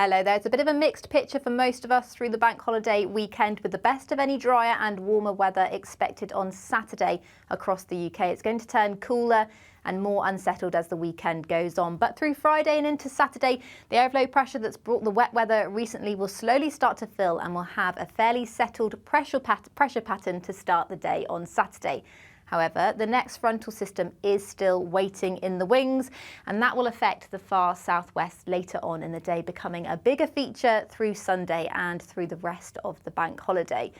Hello there. It's a bit of a mixed picture for most of us through the bank holiday weekend, with the best of any drier and warmer weather expected on Saturday across the UK. It's going to turn cooler and more unsettled as the weekend goes on. But through Friday and into Saturday, the area of low pressure that's brought the wet weather recently will slowly start to fill and we'll have a fairly settled pressure pattern to start the day on Saturday. However, the next frontal system is still waiting in the wings, and that will affect the far southwest later on in the day, becoming a bigger feature through Sunday and through the rest of the bank holiday.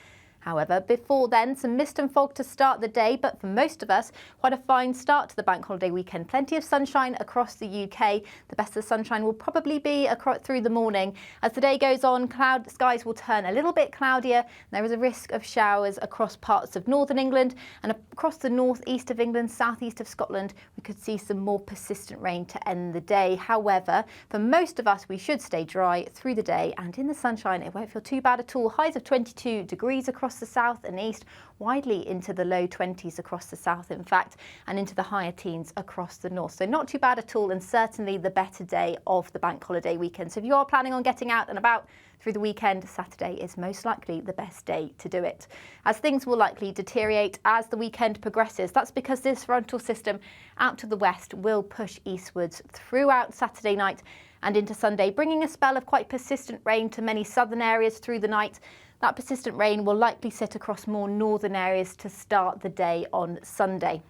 However, before then, some mist and fog to start the day, but for most of us, quite a fine start to the bank holiday weekend. Plenty of sunshine across the UK. The best of the sunshine will probably be through the morning. As the day goes on, skies will turn a little bit cloudier. There is a risk of showers across parts of northern England and across the northeast of England, southeast of Scotland. We could see some more persistent rain to end the day. However, for most of us, we should stay dry through the day, and in the sunshine, it won't feel too bad at all. Highs of 22 degrees across the south and east, widely into the low 20s across the south, in fact, and into the higher teens across the north. So not too bad at all, and certainly the better day of the bank holiday weekend. So if you are planning on getting out and about through the weekend, Saturday is most likely the best day to do it. As things will likely deteriorate as the weekend progresses, that's because this frontal system out to the west will push eastwards throughout Saturday night and into Sunday, bringing a spell of quite persistent rain to many southern areas through the night. That persistent rain will likely sit across more northern areas to start the day on Sunday.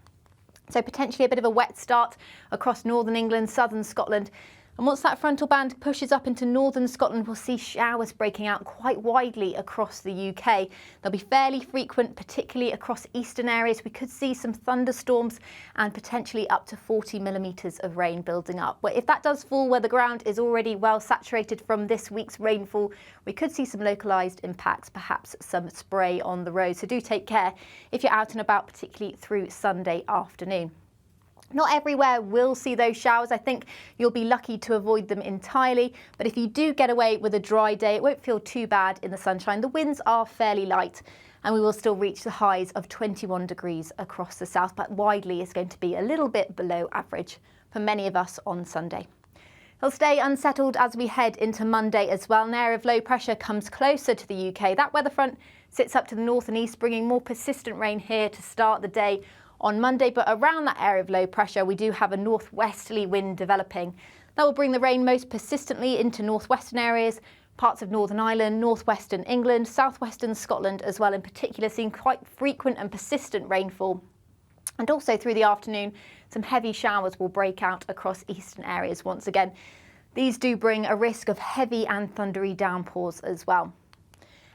So potentially a bit of a wet start across northern England, southern Scotland. And once that frontal band pushes up into northern Scotland, we'll see showers breaking out quite widely across the UK. They'll be fairly frequent, particularly across eastern areas. We could see some thunderstorms and potentially up to 40 millimetres of rain building up. But if that does fall where the ground is already well saturated from this week's rainfall, we could see some localised impacts, perhaps some spray on the road. So do take care if you're out and about, particularly through Sunday afternoon. Not everywhere will see those showers. I think you'll be lucky to avoid them entirely. But if you do get away with a dry day, it won't feel too bad in the sunshine. The winds are fairly light and we will still reach the highs of 21 degrees across the south, but widely it's going to be a little bit below average for many of us on Sunday. It'll stay unsettled as we head into Monday as well. An area of low pressure comes closer to the UK. That weather front sits up to the north and east, bringing more persistent rain here to start the day on Monday, but around that area of low pressure, we do have a northwesterly wind developing. That will bring the rain most persistently into northwestern areas, parts of Northern Ireland, northwestern England, southwestern Scotland as well, in particular, seeing quite frequent and persistent rainfall. And also through the afternoon, some heavy showers will break out across eastern areas once again. These do bring a risk of heavy and thundery downpours as well.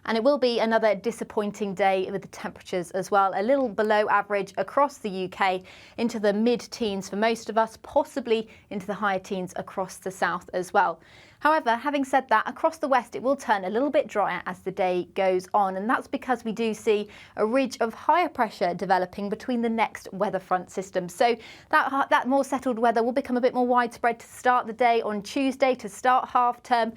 And it will be another disappointing day with the temperatures as well, a little below average across the UK, into the mid-teens for most of us, possibly into the higher teens across the south as well. However, having said that, across the west it will turn a little bit drier as the day goes on, and that's because we do see a ridge of higher pressure developing between the next weather front systems. So that more settled weather will become a bit more widespread to start the day on Tuesday, to start half term.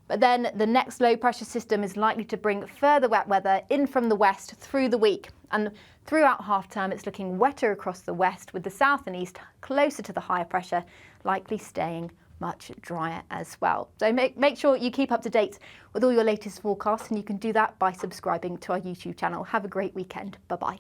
But then the next low pressure system is likely to bring further wet weather in from the west through the week. And throughout half term, it's looking wetter across the west, with the south and east closer to the higher pressure, likely staying much drier as well. So make sure you keep up to date with all your latest forecasts, and you can do that by subscribing to our YouTube channel. Have a great weekend. Bye-bye.